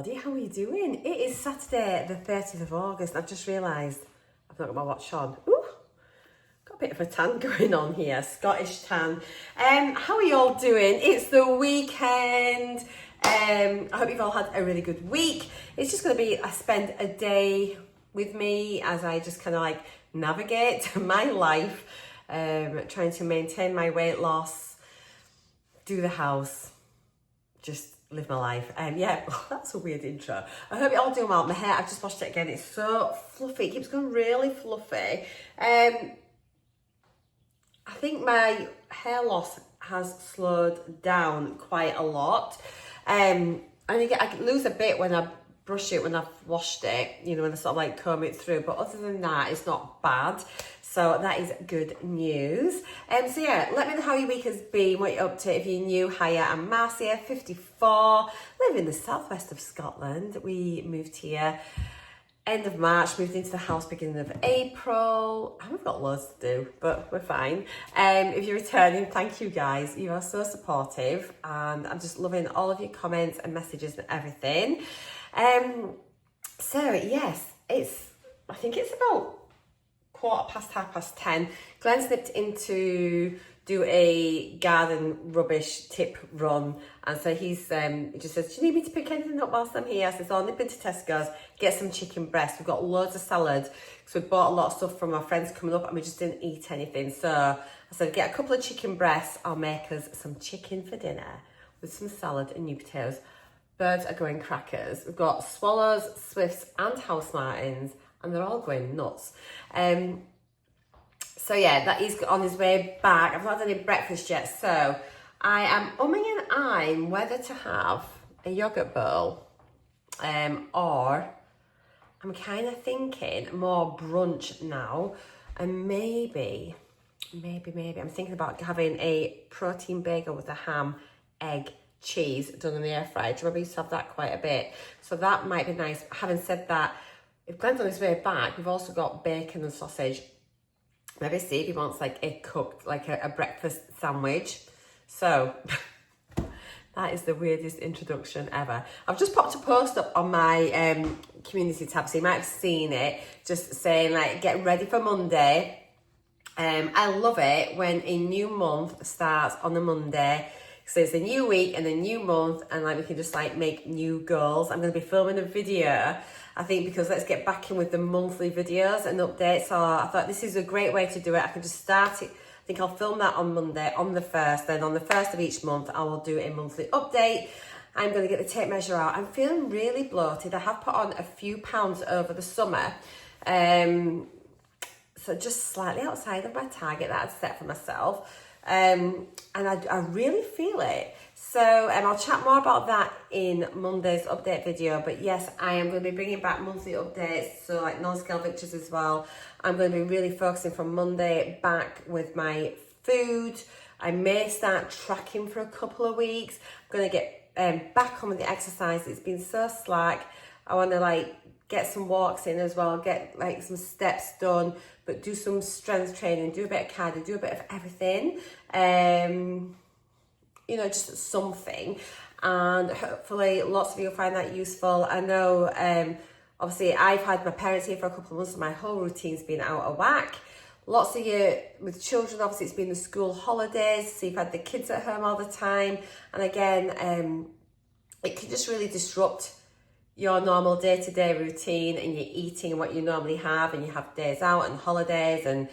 everybody, how are you doing? It is Saturday the 30th of August. I've just realised I've not got my watch on. Ooh, got a bit of a tan going on here, Scottish tan. How are you all doing? It's the weekend. I hope you've all had a really good week. It's just going to be, I spend a day with me as I just kind of like navigate my life, trying to maintain my weight loss, do the house, just live my life. Yeah, that's a weird intro. I hope you're all doing well. My hair, I've just washed it again. It's so fluffy. It keeps going really fluffy. I think my hair loss has slowed down quite a lot. I lose a bit when I brush it, when I've washed it, you know, when I sort of like comb it through. But other than that, it's not bad. So that is good news. So yeah, let me know how your week has been, what you're up to. If you're new, hiya, I'm Marcea, 54, live in the southwest of Scotland. We moved here end of March, moved into the house beginning of April. And we've got loads to do, but we're fine. If you're returning, thank you guys. You are so supportive and I'm just loving all of your comments and messages and everything. So yes, I think it's about 10:15. Glenn snipped in to do a garden rubbish tip run, and so he just says, do you need me to pick anything up whilst I'm here? I says, I'll nip into Tesco's, get some chicken breast. We've got loads of salad because we bought a lot of stuff from our friends coming up and we just didn't eat anything. So I said, get a couple of chicken breasts, I'll make us some chicken for dinner with some salad and new potatoes. Birds are going crackers. We've got swallows, swifts and house martins, and they're all going nuts. So yeah, that he's on his way back. I've not done any breakfast yet, so I am umming and eyeing whether to have a yogurt bowl or I'm kind of thinking more brunch now, and maybe I'm thinking about having a protein bagel with a ham, egg, cheese done in the air fryer. Do you remember we used to have that quite a bit? So that might be nice. Having said that, if Glenn's on his way back, we've also got bacon and sausage. Maybe see if he wants like a cooked, like a breakfast sandwich. So that is the weirdest introduction ever. I've just popped a post up on my community tab, so you might have seen it, just saying like, get ready for Monday. I love it when a new month starts on a Monday. So it's a new week and a new month, and like we can just like make new goals. I'm going to be filming a video, I think, because let's get back in with the monthly videos and updates. So I thought this is a great way to do it. I can just start it. I think I'll film that on Monday, on the 1st. Then on the 1st of each month, I will do a monthly update. I'm going to get the tape measure out. I'm feeling really bloated. I have put on a few pounds over the summer. So just slightly outside of my target that I'd set for myself. And I really feel it. So I'll chat more about that in Monday's update video. But yes, I am going to be bringing back monthly updates, so like non-scale pictures as well. I'm going to be really focusing from Monday back with my food. I may start tracking for a couple of weeks. I'm going to get back on with the exercise. It's been so slack. I want to like get some walks in as well, get like some steps done, but do some strength training, do a bit of cardio, do a bit of everything. You know, just something. And hopefully lots of you will find that useful. I know, obviously I've had my parents here for a couple of months, so my whole routine's been out of whack. Lots of you with children, obviously it's been the school holidays, so you've had the kids at home all the time. And again, it can just really disrupt your normal day-to-day routine and your eating, what you normally have, and you have days out and holidays, and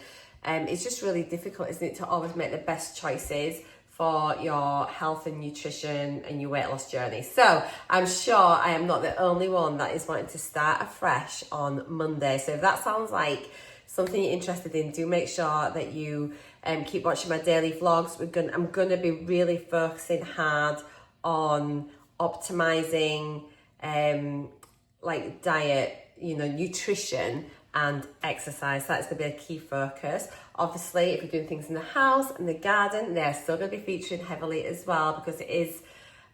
it's just really difficult, isn't it, to always make the best choices for your health and nutrition and your weight loss journey. So I'm sure I am not the only one that is wanting to start afresh on Monday. So if that sounds like something you're interested in, do make sure that you keep watching my daily vlogs. I'm gonna be really focusing hard on optimizing like diet, you know, nutrition and exercise. That's going to be a key focus. Obviously, if you're doing things in the house and the garden, they're still going to be featuring heavily as well, because it is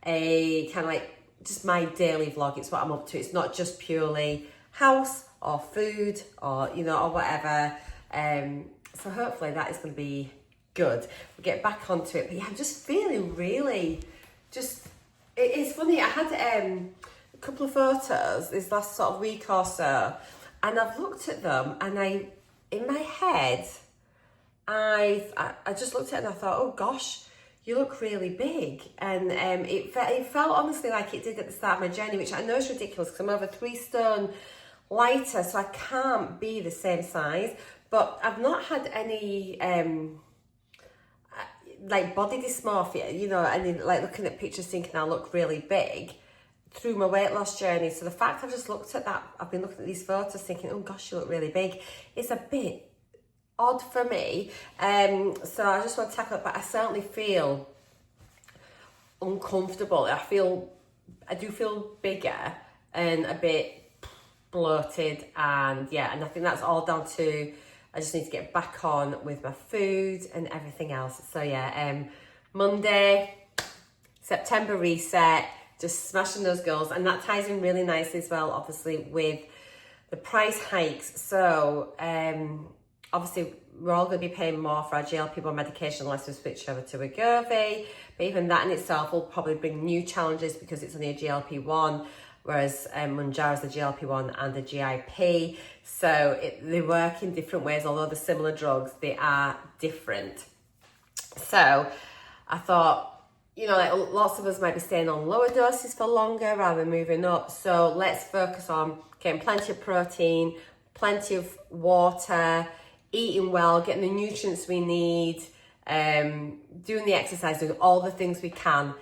a kind of like just my daily vlog. It's what I'm up to. It's not just purely house or food or, you know, or whatever. So hopefully that is going to be good. We'll get back onto it. But yeah, I'm just feeling really just, it's funny. I had couple of photos this last sort of week or so, and I've looked at them, and in my head, I just looked at it and I thought, oh gosh, you look really big. And it felt honestly like it did at the start of my journey, which I know is ridiculous because I'm over 3 stone lighter, so I can't be the same size. But I've not had any like body dysmorphia, you know, and then like looking at pictures thinking I look really big through my weight loss journey. So the fact I've just looked at that, I've been looking at these photos thinking, oh gosh, you look really big, it's a bit odd for me. So I just want to tackle it, but I certainly feel uncomfortable. I do feel bigger and a bit bloated, and yeah, and I think that's all down to I just need to get back on with my food and everything else. So yeah, Monday, September reset, just smashing those goals, and that ties in really nicely as well, obviously, with the price hikes. So obviously we're all going to be paying more for our GLP-1 medication unless we switch over to Wegovy, but even that in itself will probably bring new challenges because it's only a GLP-1, whereas Mounjaro is the GLP-1 and the GIP. So they work in different ways, although they're similar drugs, they are different. So I thought, you know, like lots of us might be staying on lower doses for longer rather than moving up. So let's focus on getting plenty of protein, plenty of water, eating well, getting the nutrients we need, doing the exercise, doing all the things we can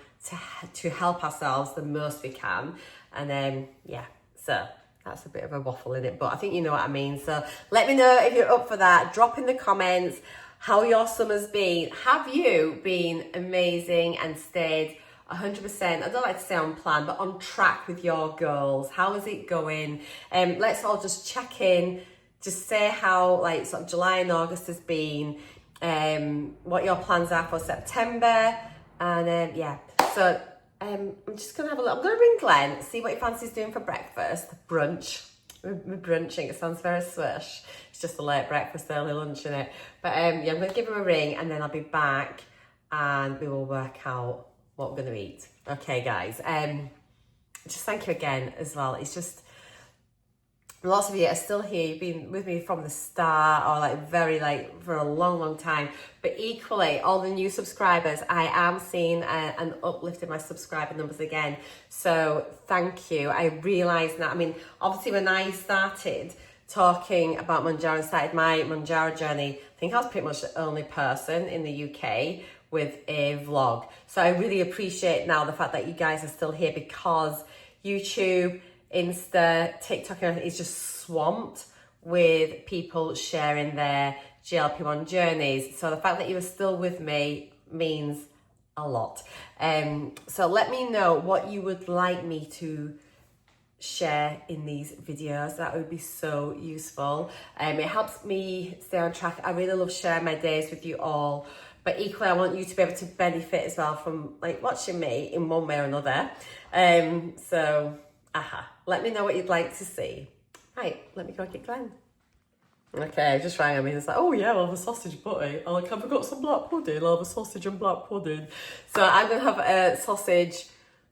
to help ourselves the most we can. And then, yeah, so that's a bit of a waffle in it, but I think you know what I mean. So let me know if you're up for that. Drop in the comments how your summer's been. Have you been amazing and stayed 100%, I don't like to say on plan, but on track with your goals? How is it going? Let's all just check in, just say how like sort of July and August has been, what your plans are for September, and yeah, so I'm just gonna have a look. I'm gonna ring Glenn, see what he fancies doing for breakfast. Brunch. We're brunching, it sounds very swish. It's just a late breakfast, early lunch, innit? But yeah, I'm gonna give him a ring and then I'll be back and we will work out what we're gonna eat. Okay, guys. Just thank you again as well. It's just lots of you are still here. You've been with me from the start, or like very like for a long time. But equally, all the new subscribers, I am seeing an uplift in my subscriber numbers again. So thank you. I realised that. I mean, obviously, when I started talking about Mounjaro and started my Mounjaro journey, I think I was pretty much the only person in the UK with a vlog. So I really appreciate now the fact that you guys are still here, because YouTube, Insta, TikTok is just swamped with people sharing their GLP-1 journeys. So the fact that you are still with me means a lot. So let me know what you would like me to share in these videos. That would be so useful. It helps me stay on track. I really love sharing my days with you all, but equally I want you to be able to benefit as well from like watching me in one way or another. Let me know what you'd like to see. Right, let me go get Glenn. Okay, just rang him. He's like, oh yeah, I'll have a sausage buttie. I'm like, have I got some black pudding? I'll have a sausage and black pudding. So I'm going to have a sausage,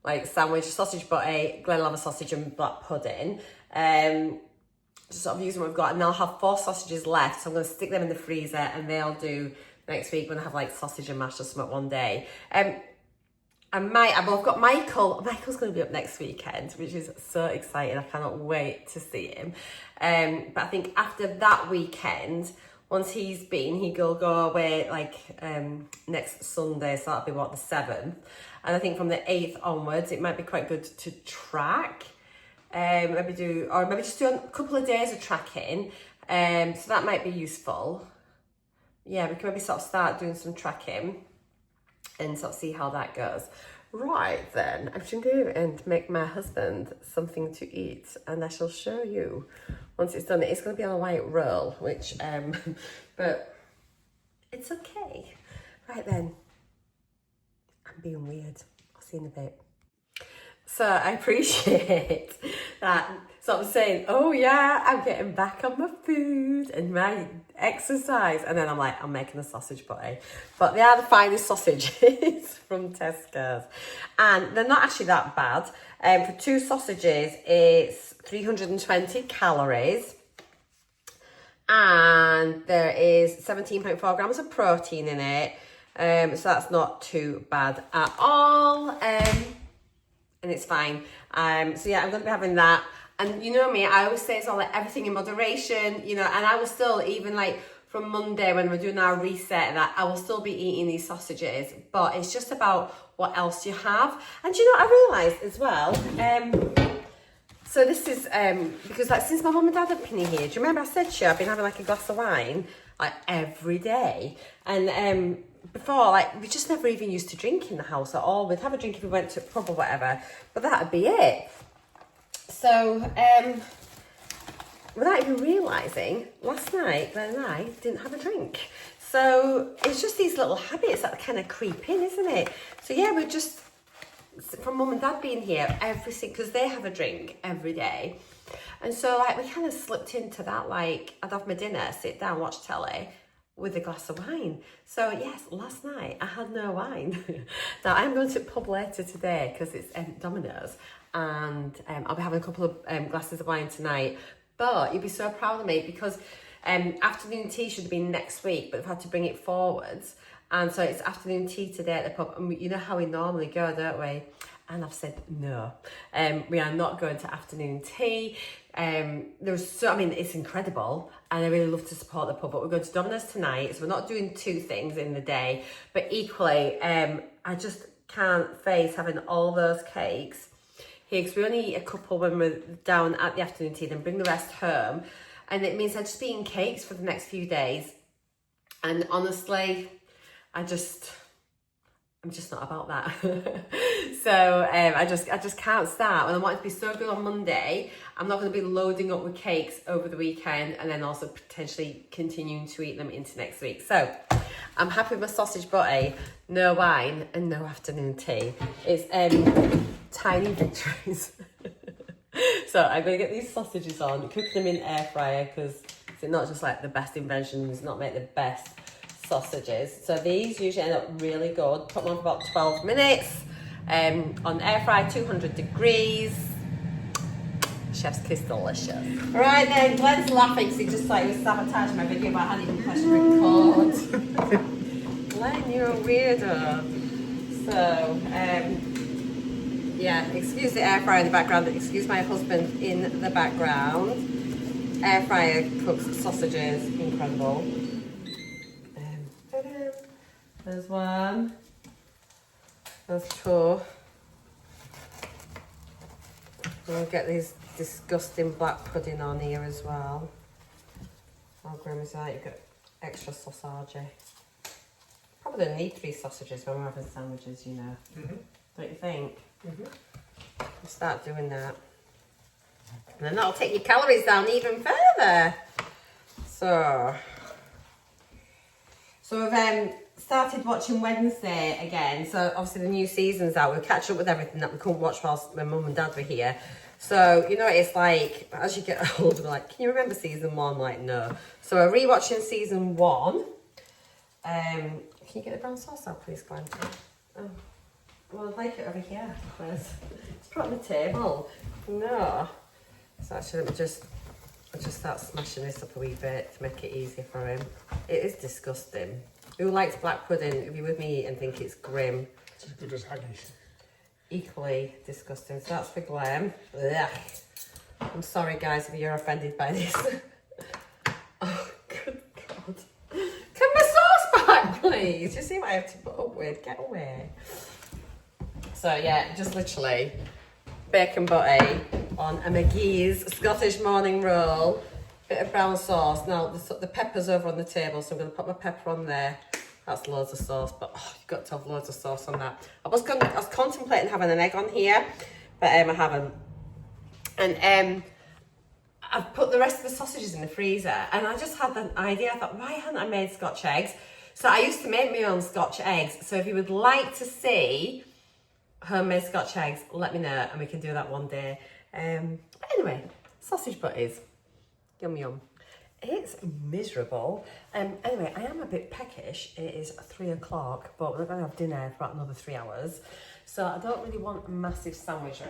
like sandwich, sausage buttie. Glenn will have a sausage and black pudding. Just sort of using what we've got. And I'll have 4 sausages left. So I'm going to stick them in the freezer and they'll do next week when I have like sausage and mash or something one day. I've got Michael. Michael's going to be up next weekend, which is so exciting. I cannot wait to see him. But I think after that weekend, once he's been, he'll go away like next Sunday. So that'll be what, the 7th. And I think from the 8th onwards, it might be quite good to track. Maybe just do a couple of days of tracking. So that might be useful. Yeah, we can maybe sort of start doing some tracking and sort of see how that goes. Right then, I'm going to go and make my husband something to eat, and I shall show you once it's done. It's going to be on a white roll, which, but it's okay. Right then, I'm being weird. I'll see you in a bit. So I appreciate that So I'm saying, oh yeah, I'm getting back on my food and my exercise. And then I'm like, I'm making a sausage butty. But they are the finest sausages from Tesco's. And they're not actually that bad. For 2 sausages, it's 320 calories. And there is 17.4 grams of protein in it. So that's not too bad at all. And it's fine. So yeah, I'm going to be having that. And you know me, I always say it's all like everything in moderation, you know, and I will still, even like from Monday when we're doing our reset, that I will still be eating these sausages, but it's just about what else you have. And you know, I realised as well, so this is, because like since my mum and dad have been here, do you remember I said to you, I've been having like a glass of wine like every day. And before, like we just never even used to drink in the house at all. We'd have a drink if we went to a pub or whatever, but that'd be it. So, without even realising, last night Glenn and I didn't have a drink. So it's just these little habits that kind of creep in, isn't it? So yeah, we're just, from mum and dad being here every single, because they have a drink every day. And so like we kind of slipped into that, like I'd have my dinner, sit down, watch telly with a glass of wine. So yes, last night I had no wine. Now I'm going to the pub later today because it's Domino's. And I'll be having a couple of glasses of wine tonight. But you'd be so proud of me because afternoon tea should have been next week, but they've had to bring it forwards. And so it's afternoon tea today at the pub. And you know how we normally go, don't we? And I've said no. We are not going to afternoon tea. It's incredible. And I really love to support the pub. But we're going to Domino's tonight. So we're not doing 2 things in the day. But equally, I just can't face having all those cakes here, because we only eat a couple when we're down at the afternoon tea, then bring the rest home. And it means I'd just be eating cakes for the next few days. And honestly, I'm just not about that. So I just can't start. And I want it to be so good on Monday. I'm not going to be loading up with cakes over the weekend and then also potentially continuing to eat them into next week. So I'm happy with my sausage butty, no wine and no afternoon tea. It's tiny victories. So I'm going to get these sausages on, cook them in air fryer, because it's not just like the best inventions, not make the best sausages. So these usually end up really good. Put them on for about 12 minutes on air fry, 200 degrees. Chef's kiss, delicious. Right then, Glenn's laughing because he just thought he was sabotaging my video, but I hadn't even pressed record. Glenn, you're a weirdo. So, yeah, excuse the air fryer in the background, excuse my husband in the background. Air fryer cooks sausages, incredible. There's one. There's 2. We'll get these disgusting black pudding on here as well. How grim is that? You've got extra sausage. Probably don't need 3 sausages when we're having sandwiches, you know. Don't you think? We'll start doing that. And then that'll take your calories down even further. So we've started watching Wednesday again. So obviously the new season's out. We'll catch up with everything that we couldn't watch whilst my mum and dad were here. So, you know, it's like, as you get older, like, can you remember season 1? Like, no. So we're rewatching season 1. Can you get the brown sauce out, please, Glenn? Oh. Well, I'd like it over here, please. It's put on the table. No. So actually, let me just start smashing this up a wee bit to make it easier for him. It is disgusting. Who likes black pudding? If you're with me and think it's grim. It's as good as haggis. Equally disgusting. So that's for Glenn. Ugh. I'm sorry, guys, if you're offended by this. Oh, good God. Can my sauce back, please? You see what I have to put up with? Get away. So yeah, just literally bacon butty on a McGee's Scottish morning roll, bit of brown sauce. Now the pepper's over on the table, so I'm going to put my pepper on there. That's loads of sauce, but you've got to have loads of sauce on that. I was contemplating having an egg on here, but I haven't. And I've put the rest of the sausages in the freezer, and I just had an idea. I thought, why hadn't I made Scotch eggs? So I used to make my own Scotch eggs. So if you would like to see homemade Scotch eggs, let me know and we can do that one day. But anyway, sausage butties. Yum yum. It's miserable. Anyway, I am a bit peckish. It is 3 o'clock, but we're going to have dinner for about another 3 hours. So I don't really want a massive sandwich or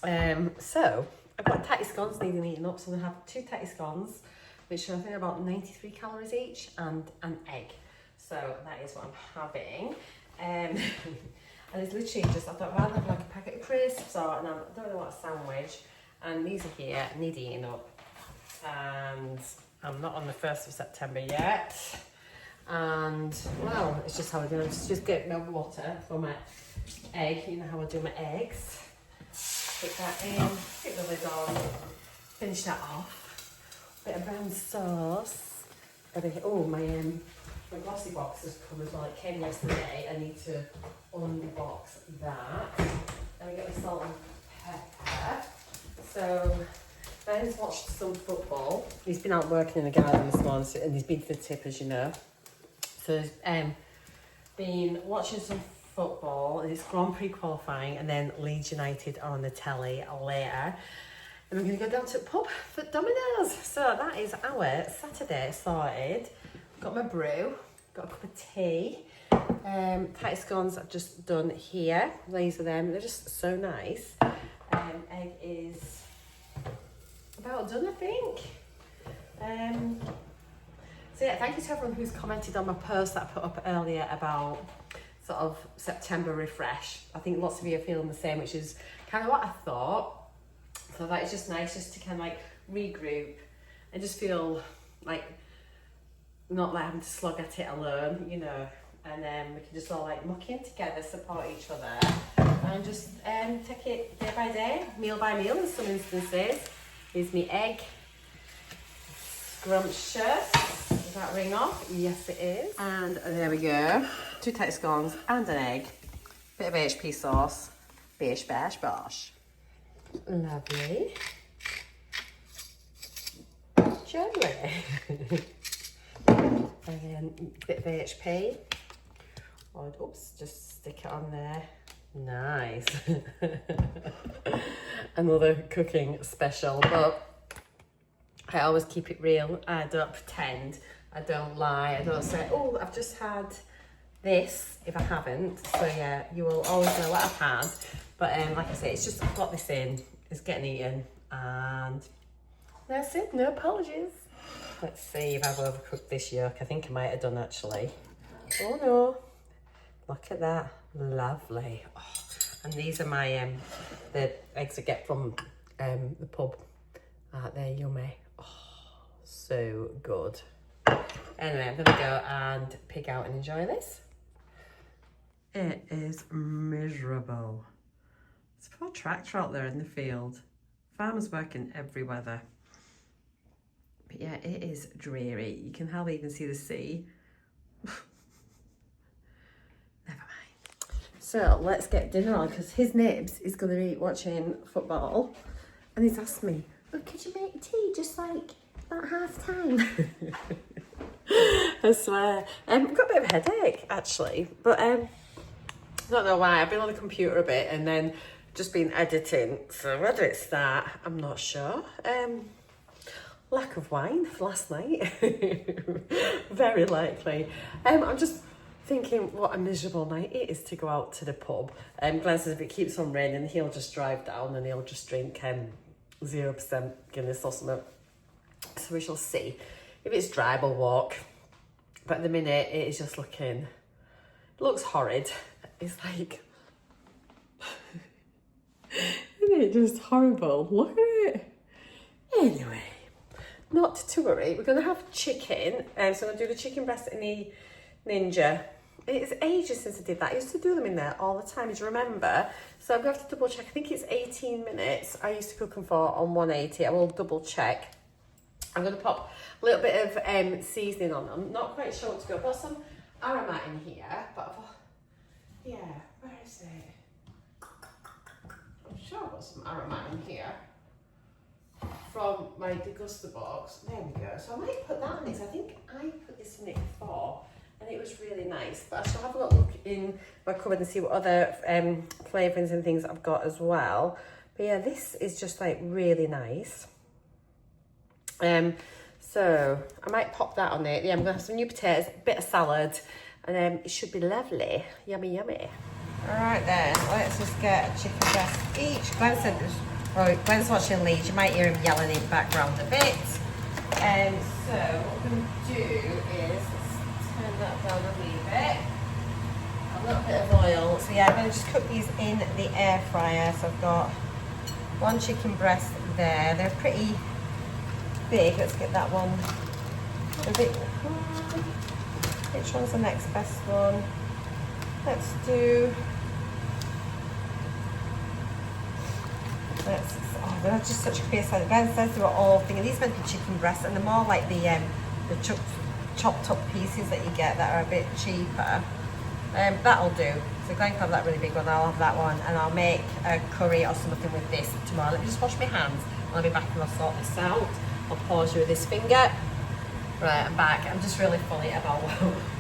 anything. So I've got tatty scones needing eating up. So I'm going to have 2 tatty scones, which I think are about 93 calories each, and an egg. So that is what I'm having. And it's literally just, I thought rather have like a packet of crisps or, and I don't really want a sandwich. And these are here, need eating up. And I'm not on the 1st of September yet. And well, it's just how I do it. Just get my water for my egg. You know how I do my eggs. Put that in, put the lid on, finish that off. Bit of brown sauce. Oh, my glossy box has come as well. It came yesterday. I need to unbox that. Then we get the salt and pepper. So Ben's watched some football. He's been out working in the garden this morning, and he's been to the tip, as you know. So he's been watching some football. It's Grand Prix qualifying, and then Leeds United are on the telly later. And we're going to go down to the pub for Domino's. So that is our Saturday sorted. Got my brew, got a cup of tea. Tatty scones I've just done here. These are them. They're just so nice. Egg is about done, I think. So yeah, thank you to everyone who's commented on my post that I put up earlier about sort of September refresh. I think lots of you are feeling the same, which is kind of what I thought. So that is just nice just to kind of like regroup and just feel like not like having to slog at it alone, you know. And then we can just all like muck in together, support each other, and just take it day by day, meal by meal in some instances. Here's me egg. Scrumptious. Does that ring off? Yes, it is. And there we go. 2 tatty scones and an egg. Bit of HP sauce. Bish bash bosh. Lovely. Jelly. And then a bit of HP. Oh, oops, just stick it on there. Nice. Another cooking special, but I always keep it real. I don't pretend. I don't lie. I don't say, oh, I've just had this if I haven't. So yeah, you will always know what I've had. But like I say, it's just I've got this in. It's getting eaten, and that's it. No apologies. Let's see if I've overcooked this yolk. I think I might have done actually. Oh no. Look at that, lovely. Oh, and these are my the eggs I get from the pub. They're yummy. Oh, so good. Anyway, I'm gonna go and pick out and enjoy this. It is miserable. It's a poor tractor out there in the field. Farmers work in every weather. But yeah, it is dreary. You can hardly even see the sea. So let's get dinner on, because his nibs is going to be watching football, and he's asked me, oh, could you make tea just like about half time? I swear. I've got a bit of a headache actually, but I don't know why. I've been on the computer a bit and then just been editing, so whether it's that, I'm not sure. Lack of wine last night. Very likely. I'm just thinking what a miserable night it is to go out to the pub. Glenn says if it keeps on raining, he'll just drive down and he'll just drink 0% Guinness or something. So we shall see. If it's dry, we'll walk. But at the minute, it is just looking, it looks horrid. It's like, isn't it just horrible? Look at it. Anyway, not to worry. We're going to have chicken. So I'm going to do the chicken breast in the Ninja. It's ages since I did that. I used to do them in there all the time, do you remember? So I'm going to have to double check. I think it's 18 minutes. I used to cook them for on 180. I will double check. I'm going to pop a little bit of seasoning on them. Not quite sure what to go. I've got some aromat in here, but yeah, where is it? I'm sure I've got some aromat in here from my DEGUSTABOX. There we go. So I might put that in this. I think I put this in it before, and it was really nice. But I shall have a look in my cupboard and see what other flavourings and things I've got as well. But yeah, this is just like really nice. So I might pop that on it. Yeah, I'm gonna have some new potatoes, a bit of salad, and it should be lovely. Yummy, yummy. All right then, let's just get a chicken breast each. Gwen's watching Leeds. You might hear him yelling in the background a bit. So what we're going to do is turn that down a wee bit. A little bit of oil. So yeah, I'm going to just cook these in the air fryer. So I've got one chicken breast there. They're pretty big. Let's get that one a bit. Which one's the next best one? Let's do. Oh, they're just such a clear salad. Ben says they were all thinking these meant to be chicken breasts, and they're more like the chopped up pieces that you get that are a bit cheaper. That'll do. So Glenn can have that really big one. I'll have that one, and I'll make a curry or something with this tomorrow. Let me just wash my hands. I'll be back and I'll sort this out. I'll pause you with this finger. Right, I'm back. I'm just really funny about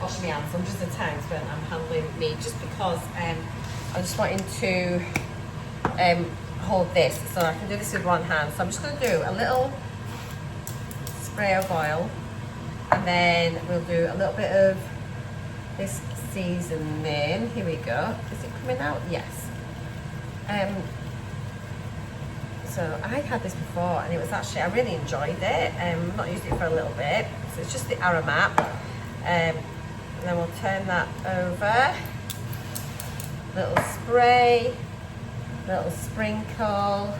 washing my hands. I'm just a time spent. I'm handling me just because I'm just wanting to hold this so I can do this with one hand. So I'm just going to do a little spray of oil, and then we'll do a little bit of this seasoning. Here we go. Is it coming out? Yes. So I had this before, and it was actually, I really enjoyed it. I've not used it for a little bit. So it's just the aromat. And then we'll turn that over. Little spray, little sprinkle.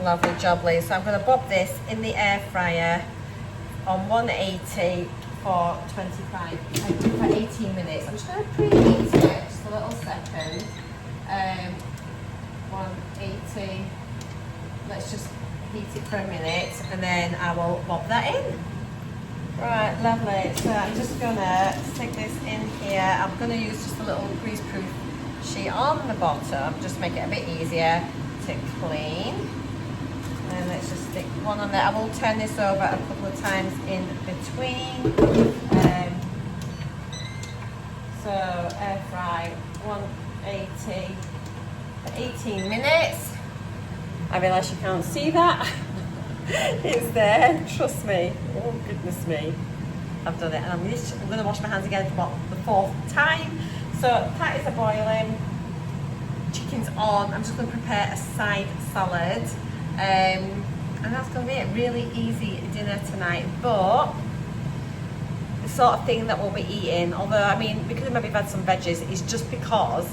Lovely jubbly. So I'm going to bob this in the air fryer on 180 for 18 minutes. I'm just going to preheat it just a little second. 180. Let's just heat it for a minute, and then I will bob that in. Right, lovely. So I'm just gonna stick this in here. I'm gonna use just a little grease-proof sheet on the bottom, just make it a bit easier to clean. And let's just stick one on there. I will turn this over a couple of times in between. So air fry 180 for 18 minutes. I realise you can't see that. It's there, trust me. Oh goodness me. I've done it, and I'm going to wash my hands again for the 4th time. So patties are boiling, chicken's on. I'm just going to prepare a side salad, and that's going to be a really easy dinner tonight. But the sort of thing that we'll be eating, although I mean, because maybe I've had some veggies, is just because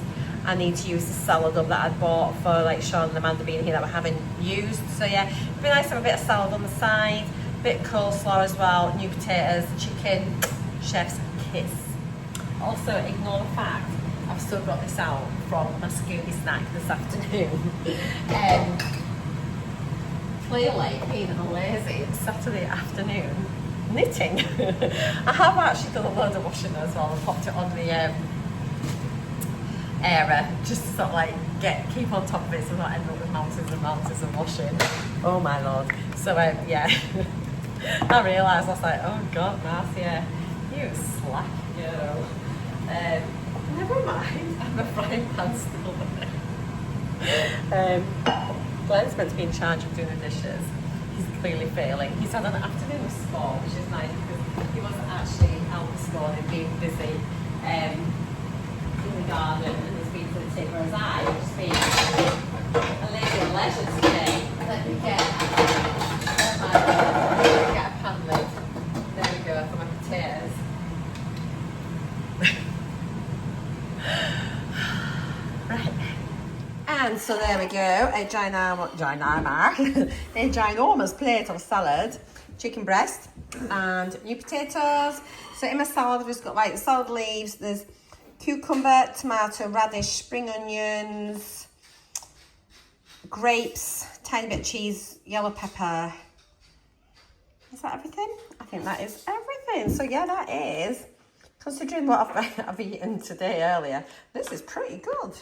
I need to use the salad up that I bought for like Sean and Amanda being here that we haven't used. So yeah, it'd be nice to have a bit of salad on the side, a bit of coleslaw as well, new potatoes, chicken, chef's kiss. Also, ignore the fact I've still got this out from my Scooby snack this afternoon. Clearly, being a lazy Saturday afternoon, knitting. I have actually done a load of washing as well and popped it on the area just to sort of like keep on top of it so I don't end up with mountains and mountains of washing. Oh my lord. So yeah, I realised I was like, oh god, Marcea, you slack girl. Never mind, I have a frying pan still there. Glenn's meant to be in charge of doing the dishes. He's clearly failing. He's had an afternoon of sport, which is nice because he wasn't actually out this morning being busy in the garden and he's been to the tip, whereas I have just been a lady of leisure today. Let me get a pan lid. There we go for my potatoes. Right. And so there we go, a ginormous plate of salad, chicken breast and new potatoes. So in my salad I've just got like salad leaves, there's cucumber, tomato, radish, spring onions, grapes, tiny bit of cheese, yellow pepper. Is that everything? I think that is everything. So yeah, that is, considering what I've eaten today earlier, this is pretty good.